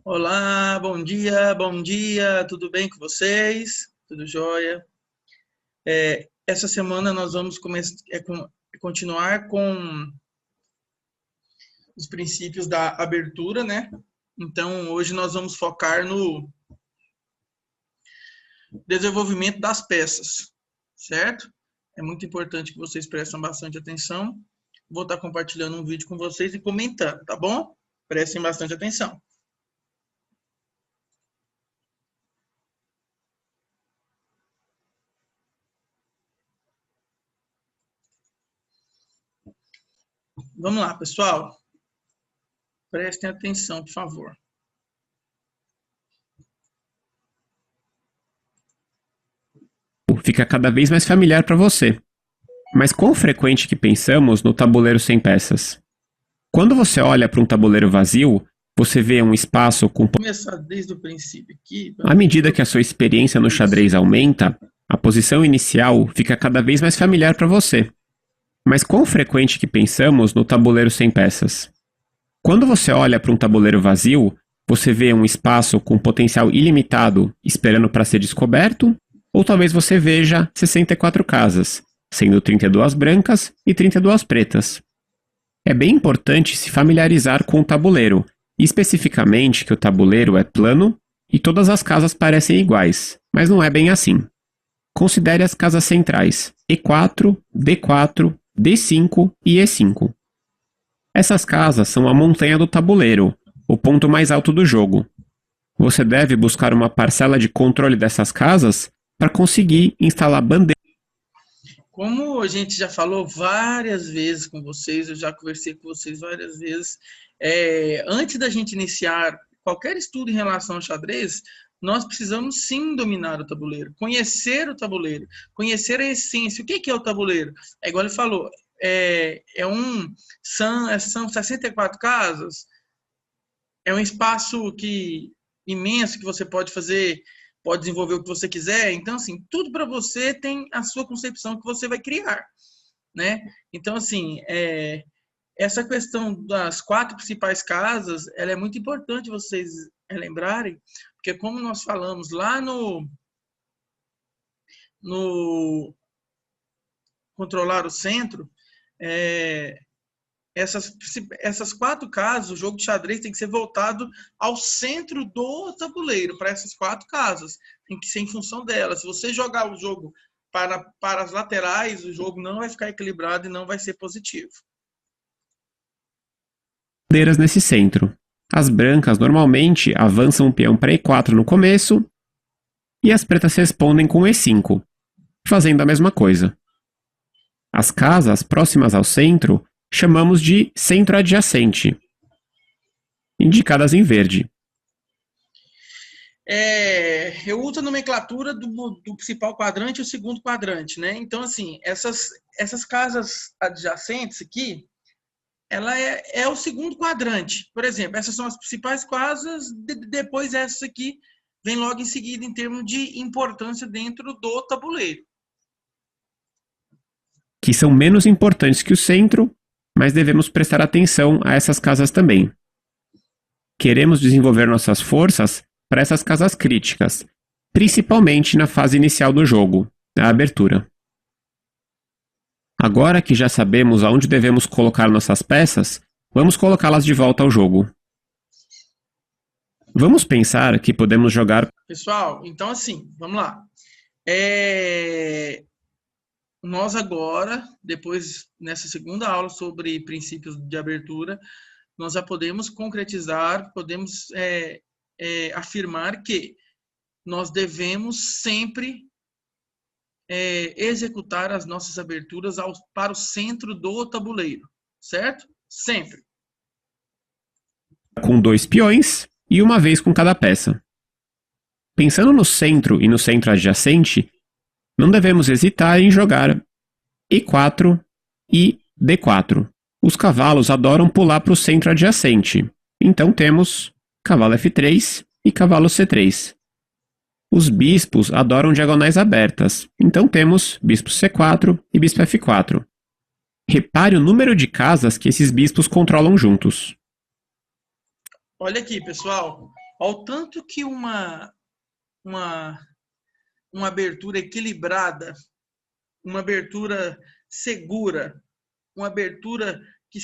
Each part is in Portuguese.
Olá, bom dia, tudo bem com vocês? Tudo jóia? Essa semana nós vamos continuar com os princípios da abertura, né? Então, hoje nós vamos focar no desenvolvimento das peças, certo? É muito importante que vocês prestem bastante atenção. Vou estar compartilhando um vídeo com vocês e comentando, tá bom? Prestem bastante atenção. Vamos lá, pessoal. Prestem atenção, por favor. Fica cada vez mais familiar para você. Mas quão frequente que pensamos no tabuleiro sem peças? Quando você olha para um tabuleiro vazio, você vê um espaço com... Vou começar desde o princípio aqui. À medida que a sua experiência no xadrez aumenta, a posição inicial fica cada vez mais familiar para você. Mas quão frequente que pensamos no tabuleiro sem peças? Quando você olha para um tabuleiro vazio, você vê um espaço com potencial ilimitado esperando para ser descoberto? Ou talvez você veja 64 casas, sendo 32 brancas e 32 pretas. É bem importante se familiarizar com o tabuleiro, especificamente que o tabuleiro é plano e todas as casas parecem iguais, mas não é bem assim. Considere as casas centrais E4, D4, D5 e E5. Essas casas são a montanha do tabuleiro, o ponto mais alto do jogo. Você deve buscar uma parcela de controle dessas casas para conseguir instalar bandeiras. Como a gente já falou várias vezes com vocês, eu já conversei com vocês várias vezes, antes da gente iniciar qualquer estudo em relação ao xadrez, nós precisamos sim dominar o tabuleiro, conhecer o tabuleiro, conhecer a essência. O que é o tabuleiro? É igual ele falou, são 64 casas, é um espaço imenso que você pode fazer, pode desenvolver o que você quiser. Então, assim, tudo para você tem a sua concepção que você vai criar, né? Então, assim, essa questão das 4 principais casas, ela é muito importante vocês lembrarem, porque como nós falamos lá no Controlar o Centro, essas 4 casas, o jogo de xadrez tem que ser voltado ao centro do tabuleiro, para essas 4 casas. Tem que ser em função delas. Se você jogar o jogo para as laterais, o jogo não vai ficar equilibrado e não vai ser positivo. Bandeiras nesse centro. As brancas normalmente avançam o peão para E4 no começo e as pretas respondem com E5, fazendo a mesma coisa. As casas próximas ao centro chamamos de centro adjacente, indicadas em verde. Eu uso a nomenclatura do principal quadrante e o segundo quadrante, né? Então, assim, essas casas adjacentes aqui, ela é o segundo quadrante. Por exemplo, essas são as principais casas, depois essas aqui vem logo em seguida em termos de importância dentro do tabuleiro. Que são menos importantes que o centro, mas devemos prestar atenção a essas casas também. Queremos desenvolver nossas forças para essas casas críticas, principalmente na fase inicial do jogo, a abertura. Agora que já sabemos aonde devemos colocar nossas peças, vamos colocá-las de volta ao jogo. Vamos pensar que podemos jogar... Pessoal, então assim, vamos lá. Nós agora, depois, nessa segunda aula sobre princípios de abertura, nós já podemos concretizar, podemos afirmar que nós devemos sempre executar as nossas aberturas para o centro do tabuleiro, certo? Sempre. Com 2 peões e uma vez com cada peça. Pensando no centro e no centro adjacente, não devemos hesitar em jogar E4 e D4. Os cavalos adoram pular para o centro adjacente, então temos cavalo F3 e cavalo C3. Os bispos adoram diagonais abertas, então temos bispo C4 e bispo F4. Repare o número de casas que esses bispos controlam juntos. Olha aqui, pessoal. Ao tanto que uma, uma abertura equilibrada, uma abertura segura, uma abertura que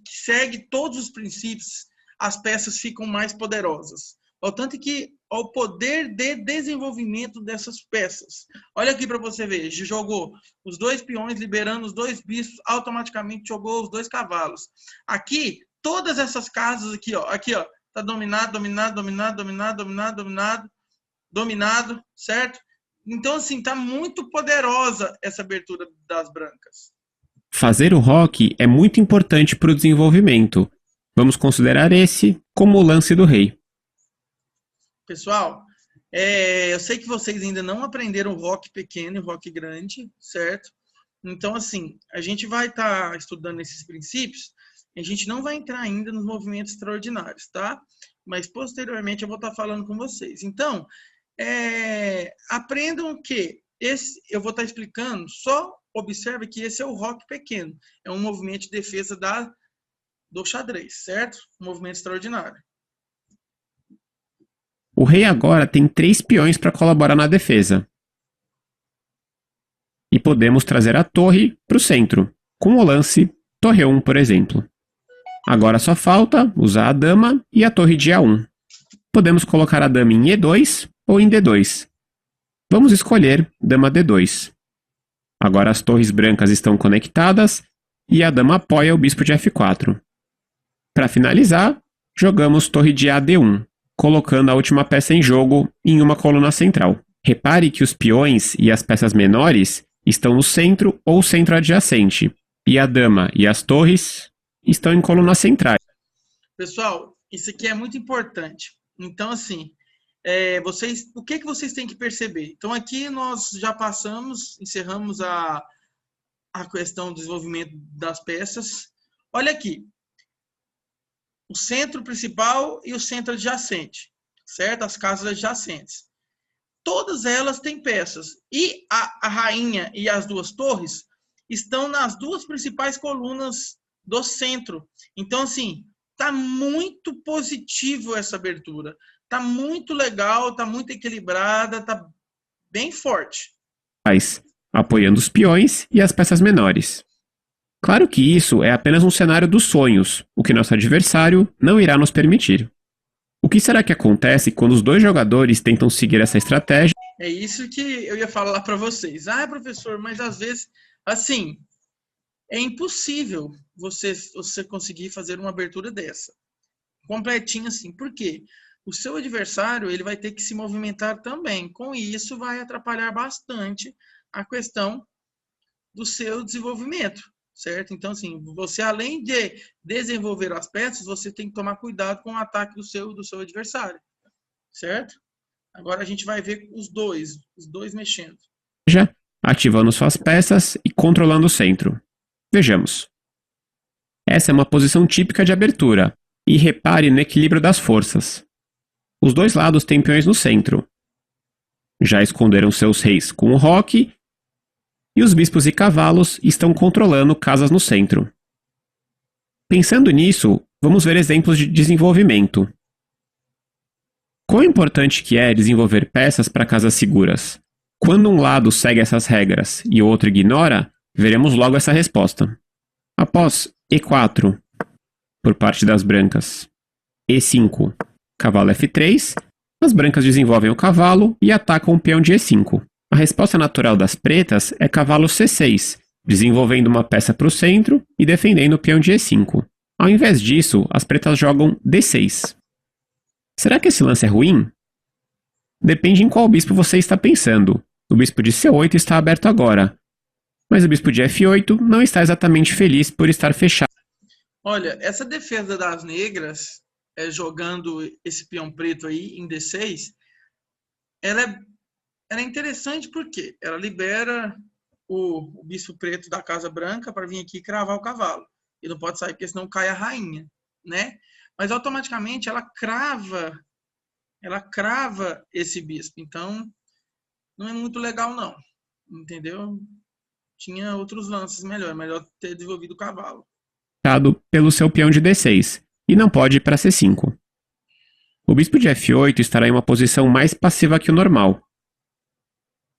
segue todos os princípios, as peças ficam mais poderosas. Ao tanto que ao poder de desenvolvimento dessas peças. Olha aqui para você ver, jogou os 2 peões, liberando os 2 bispos, automaticamente jogou os 2 cavalos. Aqui, todas essas casas aqui, ó, tá dominado, certo? Então, assim, tá muito poderosa essa abertura das brancas. Fazer o roque é muito importante para o desenvolvimento. Vamos considerar esse como o lance do rei. Pessoal, eu sei que vocês ainda não aprenderam o roque pequeno e o roque grande, certo? Então, assim, a gente vai estar estudando esses princípios, a gente não vai entrar ainda nos movimentos extraordinários, tá? Mas, posteriormente, eu vou estar falando com vocês. Então, aprendam que eu vou estar explicando, só observe que esse é o roque pequeno, é um movimento de defesa do xadrez, certo? Um movimento extraordinário. O rei agora tem 3 peões para colaborar na defesa. E podemos trazer a torre para o centro, com o lance torre 1, por exemplo. Agora só falta usar a dama e a torre de A1. Podemos colocar a dama em E2 ou em D2. Vamos escolher dama D2. Agora as torres brancas estão conectadas e a dama apoia o bispo de F4. Para finalizar, jogamos torre de AD1, colocando a última peça em jogo em uma coluna central. Repare que os peões e as peças menores estão no centro ou centro adjacente, e a dama e as torres estão em colunas centrais. Pessoal, isso aqui é muito importante. Então, assim, o que vocês têm que perceber? Então, aqui nós já encerramos a questão do desenvolvimento das peças. Olha aqui, o centro principal e o centro adjacente, certo? As casas adjacentes. Todas elas têm peças. E a rainha e as 2 torres estão nas 2 principais colunas do centro. Então, assim, tá muito positivo essa abertura. Tá muito legal, tá muito equilibrada, tá bem forte. Apoiando os peões e as peças menores. Claro que isso é apenas um cenário dos sonhos, o que nosso adversário não irá nos permitir. O que será que acontece quando os 2 jogadores tentam seguir essa estratégia? É isso que eu ia falar para vocês. Ah, professor, mas às vezes, assim, é impossível você conseguir fazer uma abertura dessa. Completinha assim. Por quê? O seu adversário ele vai ter que se movimentar também. Com isso, vai atrapalhar bastante a questão do seu desenvolvimento. Certo? Então, assim, você além de desenvolver as peças, você tem que tomar cuidado com o ataque do seu adversário. Certo? Agora a gente vai ver os dois mexendo. Ativando suas peças e controlando o centro. Vejamos. Essa é uma posição típica de abertura, e repare no equilíbrio das forças. Os 2 lados têm peões no centro. Já esconderam seus reis com o roque, e os bispos e cavalos estão controlando casas no centro. Pensando nisso, vamos ver exemplos de desenvolvimento. Quão importante que é desenvolver peças para casas seguras? Quando um lado segue essas regras e o outro ignora, veremos logo essa resposta. Após E4, por parte das brancas, E5, cavalo F3, as brancas desenvolvem o cavalo e atacam o peão de E5. A resposta natural das pretas é cavalo C6, desenvolvendo uma peça para o centro e defendendo o peão de E5. Ao invés disso, as pretas jogam D6. Será que esse lance é ruim? Depende em qual bispo você está pensando. O bispo de C8 está aberto agora, mas o bispo de F8 não está exatamente feliz por estar fechado. Olha, essa defesa das negras, jogando esse peão preto aí em D6, ela é interessante porque ela libera o bispo preto da casa branca para vir aqui cravar o cavalo. E não pode sair porque senão cai a rainha, né? Mas automaticamente ela crava esse bispo. Então, não é muito legal não, entendeu? Tinha outros lances melhor ter desenvolvido o cavalo. Pelo seu peão de D6 e não pode ir para C5. O bispo de F8 estará em uma posição mais passiva que o normal.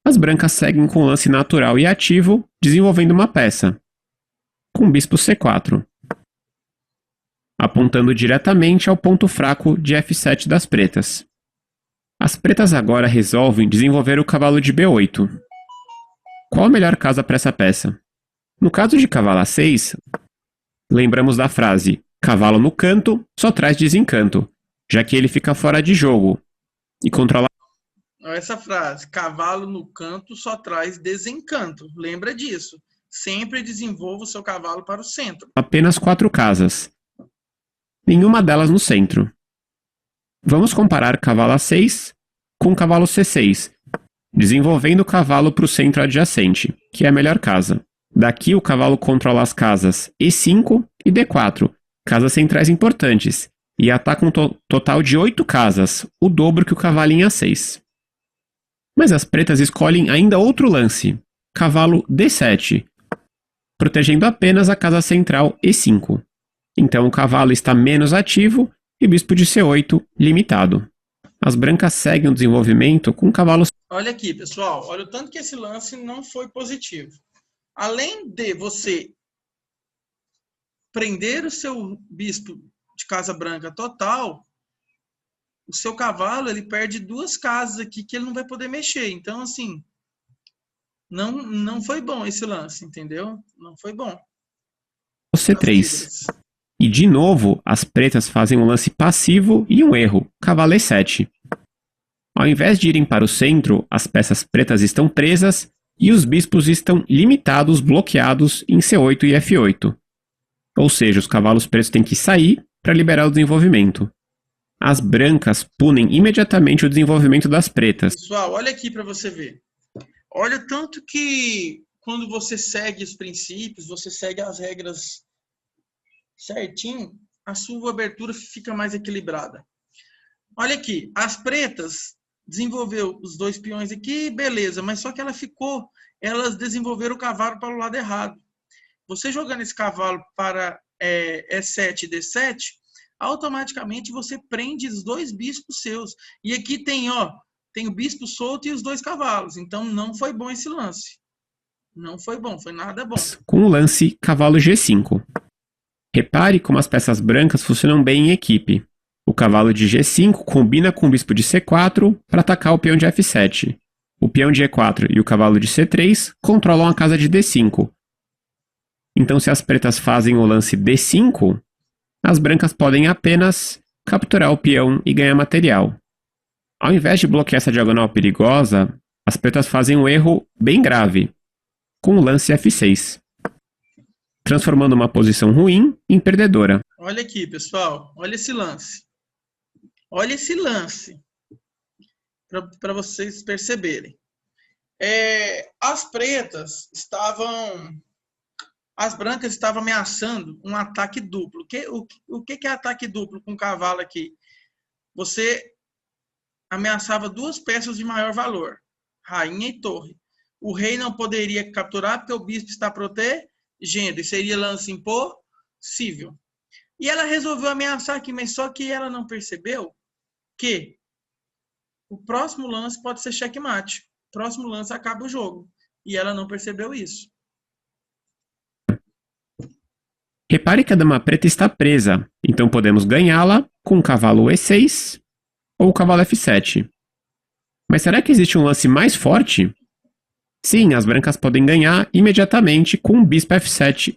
As brancas seguem com o lance natural e ativo, desenvolvendo uma peça, com o bispo C4, apontando diretamente ao ponto fraco de F7 das pretas. As pretas agora resolvem desenvolver o cavalo de B8. Qual a melhor casa para essa peça? No caso de cavalo A6, lembramos da frase cavalo no canto só traz desencanto, já que ele fica fora de jogo e controla essa frase, cavalo no canto só traz desencanto. Lembra disso. Sempre desenvolva o seu cavalo para o centro. apenas 4 casas, nenhuma delas no centro. Vamos comparar cavalo A6 com cavalo C6, desenvolvendo o cavalo para o centro adjacente, que é a melhor casa. Daqui o cavalo controla as casas E5 e D4, casas centrais importantes, e ataca um total de 8 casas, o dobro que o cavalo em A6. Mas as pretas escolhem ainda outro lance, cavalo D7, protegendo apenas a casa central E5. Então o cavalo está menos ativo e bispo de C8 limitado. As brancas seguem o desenvolvimento com cavalos. Olha aqui, pessoal, olha o tanto que esse lance não foi positivo. Além de você prender o seu bispo de casa branca total, o seu cavalo ele perde 2 casas aqui que ele não vai poder mexer. Então, assim, não foi bom esse lance, entendeu? Não foi bom. C3. E de novo, as pretas fazem um lance passivo e um erro, cavalo E7. Ao invés de irem para o centro, as peças pretas estão presas e os bispos estão limitados, bloqueados em C8 e F8. Ou seja, os cavalos pretos têm que sair para liberar o desenvolvimento. As brancas punem imediatamente o desenvolvimento das pretas. Pessoal, olha aqui para você ver. Olha o tanto que quando você segue os princípios, você segue as regras certinho, a sua abertura fica mais equilibrada. Olha aqui, as pretas desenvolveu os 2 peões aqui, beleza, mas só que elas desenvolveram o cavalo para o lado errado. Você jogando esse cavalo para E7 e D7, automaticamente você prende os 2 bispos seus. E aqui tem o bispo solto e os 2 cavalos. Então não foi bom esse lance. Não foi bom, foi nada bom. Com o lance cavalo G5. Repare como as peças brancas funcionam bem em equipe. O cavalo de G5 combina com o bispo de C4 para atacar o peão de F7. O peão de E4 e o cavalo de C3 controlam a casa de D5. Então, se as pretas fazem o lance D5, as brancas podem apenas capturar o peão e ganhar material. Ao invés de bloquear essa diagonal perigosa, as pretas fazem um erro bem grave, com o lance F6, transformando uma posição ruim em perdedora. Olha aqui, pessoal. Olha esse lance. Olha esse lance. Para vocês perceberem. As pretas estavam... As brancas estavam ameaçando um ataque duplo. O que é ataque duplo com o cavalo aqui? Você ameaçava 2 peças de maior valor. Rainha e torre. O rei não poderia capturar porque o bispo está protegendo. E seria lance impossível. E ela resolveu ameaçar aqui, mas só que ela não percebeu que o próximo lance pode ser checkmate. O próximo lance acaba o jogo. E ela não percebeu isso. Repare que a dama preta está presa, então podemos ganhá-la com o cavalo E6 ou o cavalo F7. Mas será que existe um lance mais forte? Sim, as brancas podem ganhar imediatamente com o bispo F7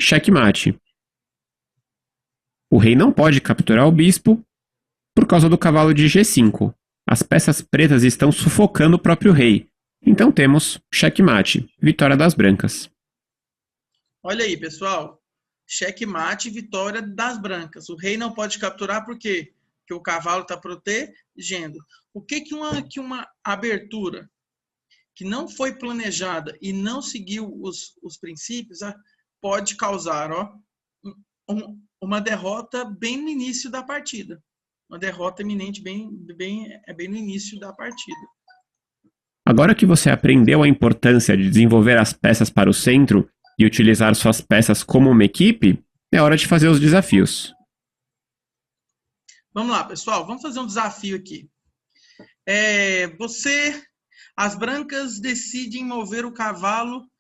checkmate. O rei não pode capturar o bispo por causa do cavalo de G5. As peças pretas estão sufocando o próprio rei. Então temos checkmate, vitória das brancas. Olha aí, pessoal. Checkmate, vitória das brancas. O rei não pode capturar por quê? Porque o cavalo está protegendo. O que uma abertura que não foi planejada e não seguiu os princípios pode causar uma derrota bem no início da partida. Uma derrota iminente bem no início da partida. Agora que você aprendeu a importância de desenvolver as peças para o centro e utilizar suas peças como uma equipe, é hora de fazer os desafios. Vamos lá, pessoal. Vamos fazer um desafio aqui. As brancas decidem mover o cavalo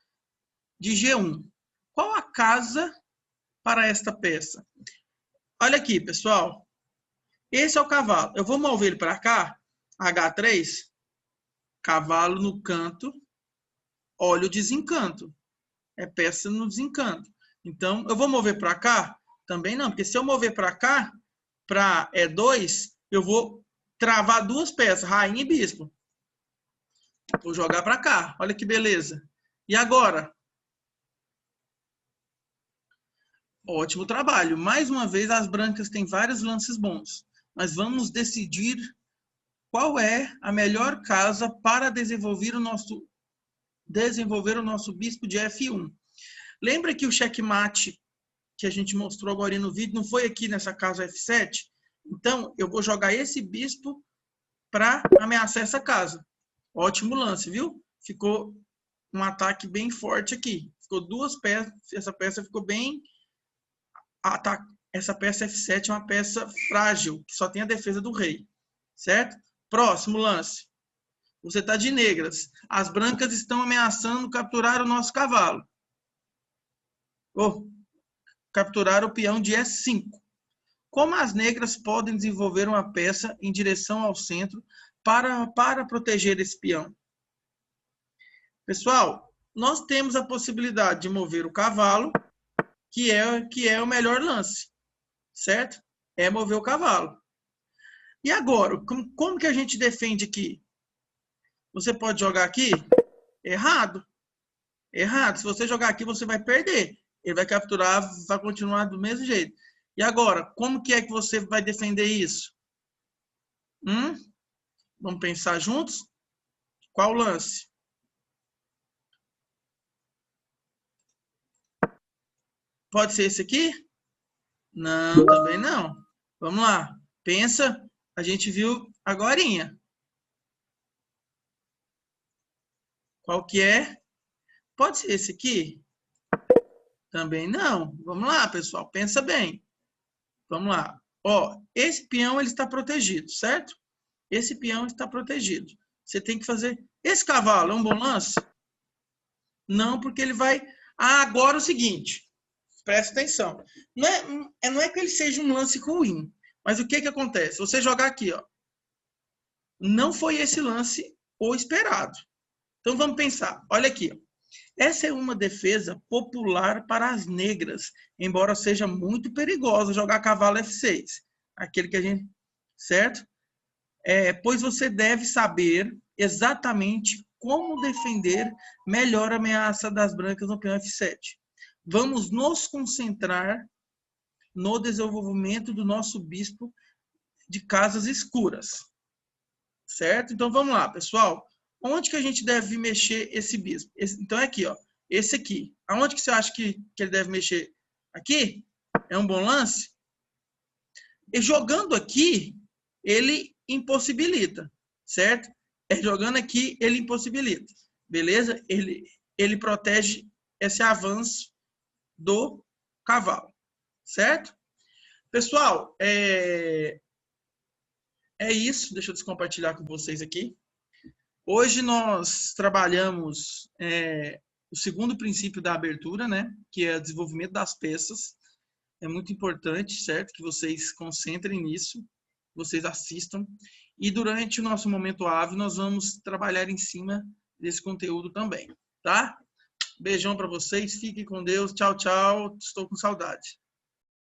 de G1. Qual a casa para esta peça? Olha aqui, pessoal. Esse é o cavalo. Eu vou mover ele para cá, H3, cavalo no canto, olha o desencanto. É peça no desencanto. Então, eu vou mover para cá? Também não, porque se eu mover para cá, para E2, eu vou travar duas peças, rainha e bispo. Vou jogar para cá. Olha que beleza. E agora? Ótimo trabalho. Mais uma vez, as brancas têm vários lances bons. Mas vamos decidir qual é a melhor casa para desenvolver o nosso bispo de F1. Lembra que o checkmate que a gente mostrou agora no vídeo não foi aqui nessa casa F7? Então, eu vou jogar esse bispo para ameaçar essa casa. Ótimo lance, viu? Ficou um ataque bem forte aqui. Ficou duas peças, essa peça ficou bem... Essa peça F7 é uma peça frágil, que só tem a defesa do rei. Certo? Próximo lance. Você está de negras. As brancas estão ameaçando capturar o nosso cavalo. Capturar o peão de E5. Como as negras podem desenvolver uma peça em direção ao centro para proteger esse peão? Pessoal, nós temos a possibilidade de mover o cavalo, que é o melhor lance, certo? É mover o cavalo. E agora, como que a gente defende aqui? Você pode jogar aqui? Errado. Errado. Se você jogar aqui, você vai perder. Ele vai capturar, vai continuar do mesmo jeito. E agora, como que é que você vai defender isso? Vamos pensar juntos? Qual lance? Pode ser esse aqui? Não, também não. Vamos lá. Pensa, a gente viu agorinha. Qual que é? Pode ser esse aqui? Também não. Vamos lá, pessoal. Pensa bem. Vamos lá. Esse peão ele está protegido, certo? Esse peão está protegido. Você tem que fazer... Esse cavalo é um bom lance? Não, porque ele vai... agora é o seguinte. Presta atenção. Não é que ele seja um lance ruim. Mas o que acontece? Você jogar aqui, não foi esse lance o esperado. Então vamos pensar. Olha aqui. Essa é uma defesa popular para as negras, embora seja muito perigosa jogar cavalo F6. Aquele que a gente... Certo? Pois você deve saber exatamente como defender melhor a ameaça das brancas no peão F7. Vamos nos concentrar no desenvolvimento do nosso bispo de casas escuras. Certo? Então vamos lá, pessoal. Onde que a gente deve mexer esse bispo? Então é aqui, esse aqui. Aonde que você acha que ele deve mexer? Aqui? É um bom lance? E jogando aqui, ele impossibilita, certo? Jogando aqui, ele impossibilita. Beleza? Ele protege esse avanço do cavalo, certo? Pessoal, é isso. Deixa eu descompartilhar com vocês aqui. Hoje nós trabalhamos o segundo princípio da abertura, né? Que é o desenvolvimento das peças. É muito importante, certo? Que vocês concentrem nisso, vocês assistam. E durante o nosso momento AVE, nós vamos trabalhar em cima desse conteúdo também, tá? Beijão para vocês, fiquem com Deus, tchau, tchau, estou com saudade.